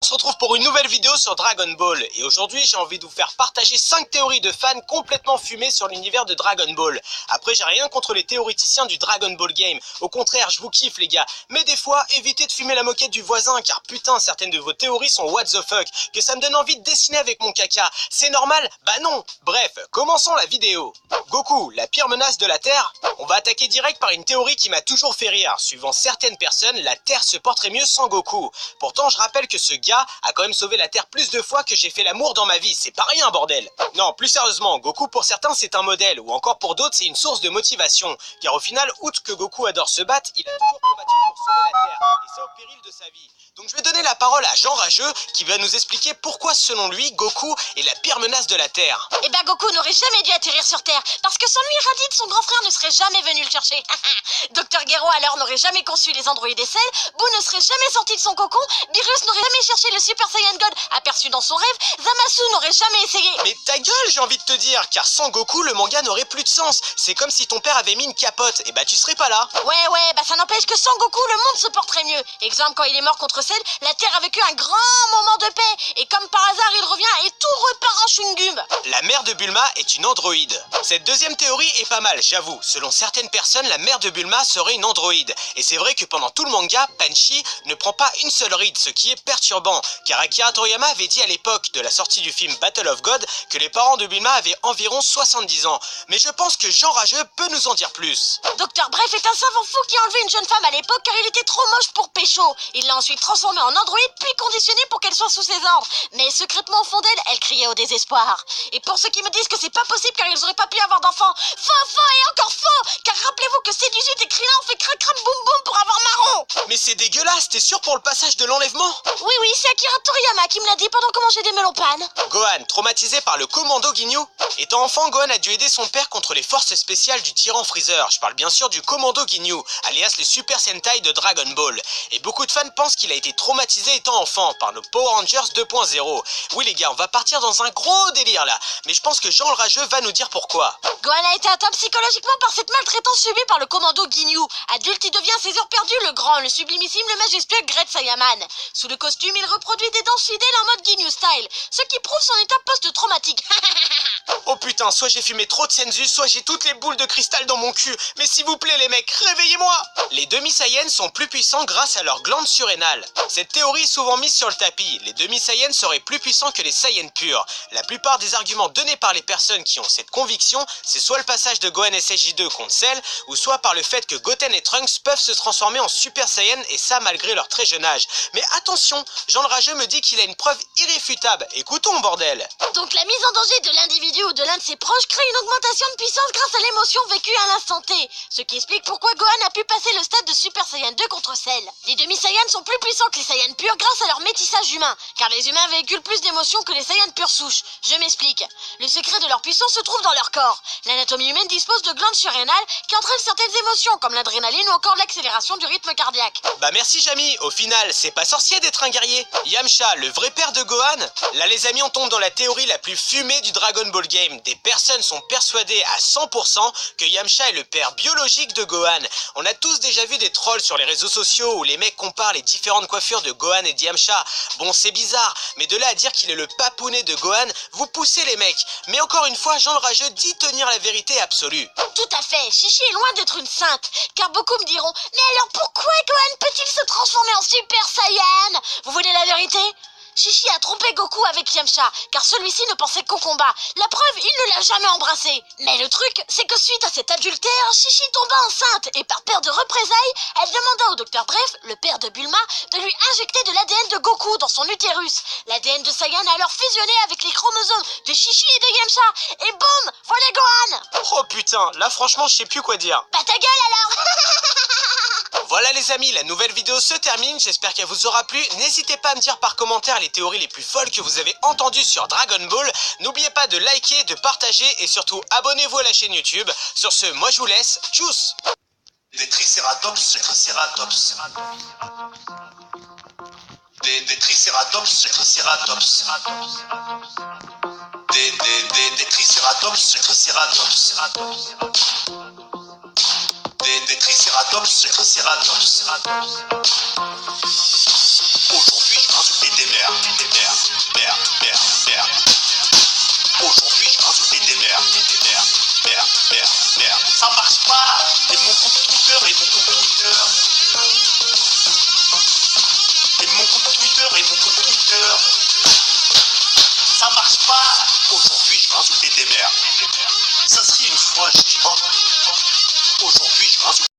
On se retrouve pour une nouvelle vidéo sur Dragon Ball et aujourd'hui j'ai envie de vous faire partager 5 théories de fans complètement fumées sur l'univers de Dragon Ball. Après j'ai rien contre les théoréticiens du Dragon Ball Game, au contraire je vous kiffe les gars, mais des fois évitez de fumer la moquette du voisin car putain certaines de vos théories sont what the fuck, que ça me donne envie de dessiner avec mon caca, c'est normal? Bah non. Bref, commençons la vidéo. Goku, la pire menace de la Terre? On va attaquer direct par une théorie qui m'a toujours fait rire. Suivant certaines personnes, la Terre se porterait mieux sans Goku. Pourtant je rappelle que ce gars a quand même sauvé la Terre plus de fois que j'ai fait l'amour dans ma vie, c'est pas rien bordel. Non, plus sérieusement, Goku pour certains c'est un modèle, ou encore pour d'autres c'est une source de motivation, car au final, outre que Goku adore se battre, il a toujours combattu pour sauver la Terre, et c'est au péril de sa vie. Donc je vais donner la parole à Jean Rageux, qui va nous expliquer pourquoi selon lui, Goku est la pire menace de la Terre. Eh ben Goku n'aurait jamais dû atterrir sur Terre, parce que sans lui, Raditz, son grand frère, ne serait jamais venu le chercher. Dr Gero alors n'aurait jamais conçu les androïdes et Cell, Boo ne serait jamais sorti de son cocon, Beerus n'aurait jamais cherché le Super Saiyan God aperçu dans son rêve, Zamasu n'aurait jamais essayé. Mais ta gueule j'ai envie de te dire, car sans Goku le manga n'aurait plus de sens. C'est comme si ton père avait mis une capote, et bah tu serais pas là. Ouais, bah ça n'empêche que sans Goku le monde se porterait mieux. Exemple, quand il est mort contre Cell, la Terre a vécu un grand moment de paix, et comme par hasard il revient et tout repart en chewing-gum. La mère de Bulma est une androïde. Cette deuxième théorie est pas mal, j'avoue. Selon certaines personnes, la mère de Bulma serait une androïde. Et c'est vrai que pendant tout le manga, Panchi ne prend pas une seule ride, ce qui est perturbant. Car Akira Toriyama avait dit à l'époque de la sortie du film Battle of God que les parents de Bulma avaient environ 70 ans. Mais je pense que Jean Rageux peut nous en dire plus. Docteur Bref est un savant fou qui a enlevé une jeune femme à l'époque car il était trop moche pour pécho. Il l'a ensuite transformée en androïde puis conditionnée pour qu'elle soit sous ses ordres. Mais secrètement au fond d'elle, elle criait au désespoir. Et pour ceux qui me disent que c'est pas possible car ils auraient pas pu avoir d'enfants, faux et encore faux. Car rappelez-vous que C18 et Krillin ont fait crac crac boum boum pour avoir marron. Mais c'est dégueulasse, t'es sûr pour le passage de l'enlèvement? Oui, c'est Akira Toriyama qui me l'a dit pendant qu'on mangeait des melons pannes. Gohan, traumatisé par le commando Ginyu. Étant enfant, Gohan a dû aider son père contre les forces spéciales du tyran Freezer. Je parle bien sûr du commando Ginyu, alias les Super Sentai de Dragon Ball. Et beaucoup de fans pensent qu'il a été traumatisé étant enfant par nos Power Rangers 2.0. Oui les gars, on va partir dans un gros délire là. Mais je pense que Jean le Rageux va nous dire pourquoi. Gohan a été atteint psychologiquement par cette maltraitance subie par le commando Ginyu. Adulte, il devient à ses heures perdues le grand, le sublimissime, le majestueux Great Saiyaman. Sous le costume, il reproduit des danses fidèles en mode Ginyu style, ce qui prouve son état post-traumatique. Oh putain, soit j'ai fumé trop de senzu, soit j'ai toutes les boules de cristal dans mon cul. Mais s'il vous plaît les mecs, réveillez-moi. Les demi-saiyans sont plus puissants grâce à leurs glandes surrénales. Cette théorie est souvent mise sur le tapis. Les demi-saiyans seraient plus puissants que les saiyans purs. La plupart des arguments donnés par les personnes qui ont cette conviction, c'est soit le passage de Gohan SSJ2 contre Cell, ou soit par le fait que Goten et Trunks peuvent se transformer en Super Saiyan, et ça malgré leur très jeune âge. Mais attention, Jean le Rageux me dit qu'il a une preuve irréfutable. Écoutons bordel. Donc la mise en danger de l'individu ou de l'un de ses proches crée une augmentation de puissance grâce à l'émotion vécue à l'instant T. Ce qui explique pourquoi Gohan a pu passer le stade de Super Saiyan 2 contre Cell. Les demi-Saiyans sont plus puissants que les Saiyans purs grâce à leur métissage humain, car les humains véhiculent plus d'émotions que les Saiyans purs souches. Je m'explique. Le secret de leur puissance se trouve dans leur corps. L'anatomie humaine dispose de glandes surrénales qui entraînent certaines émotions, comme l'adrénaline ou encore l'accélération du rythme cardiaque. Bah merci Jamy, au final, c'est pas sorcier d'être un guerrier. Yamcha, le vrai père de Gohan? Là les amis, on tombe dans la théorie la plus fumée du Dragon Ball Game. Des personnes sont persuadées à 100% que Yamcha est le père biologique de Gohan. On a tous déjà vu des trolls sur les réseaux sociaux où les mecs comparent les différentes coiffures de Gohan et de Yamcha. Bon c'est bizarre, mais de là à dire qu'il est le papounet de Gohan, vous poussez les mecs. Mais encore une fois, Jean le Rageux dit tenir la vérité absolue. Tout à fait, Chichi est loin d'être une sainte, car beaucoup me diront « Mais alors pourquoi Gohan peut-il se transformer en Super Saiyan ?» Vous voulez la vérité ? Chichi a trompé Goku avec Yamcha, car celui-ci ne pensait qu'au combat. La preuve, il ne l'a jamais embrassé. Mais le truc, c'est que suite à cet adultère, Chichi tomba enceinte, et par peur de représailles, elle demanda au docteur Bref, le père de Bulma, de lui injecter de l'ADN de Goku dans son utérus. L'ADN de Saiyan a alors fusionné avec les chromosomes de Chichi et de Yamcha, et boum, voilà Gohan. Oh putain, là franchement je sais plus quoi dire. Bah ta gueule alors. Voilà les amis, la nouvelle vidéo se termine, j'espère qu'elle vous aura plu. N'hésitez pas à me dire par commentaire les théories les plus folles que vous avez entendues sur Dragon Ball. N'oubliez pas de liker, de partager et surtout abonnez-vous à la chaîne YouTube. Sur ce, moi je vous laisse, tchuss. Des tricératops, des tricératops. Des tricératops, des tricératops. Des tricératops, des tricératops. Des tricératops, des tricératops. Aujourd'hui, je vais insulter tes mères. ça marche pas. Et mon compte Twitter, et mon compte Twitter. Et mon compte Twitter, et mon compte Twitter. Ça marche pas. Aujourd'hui, je vais insulter des mères. Ça serait une fois, je dis, oh, aujourd'hui, je vais insulter.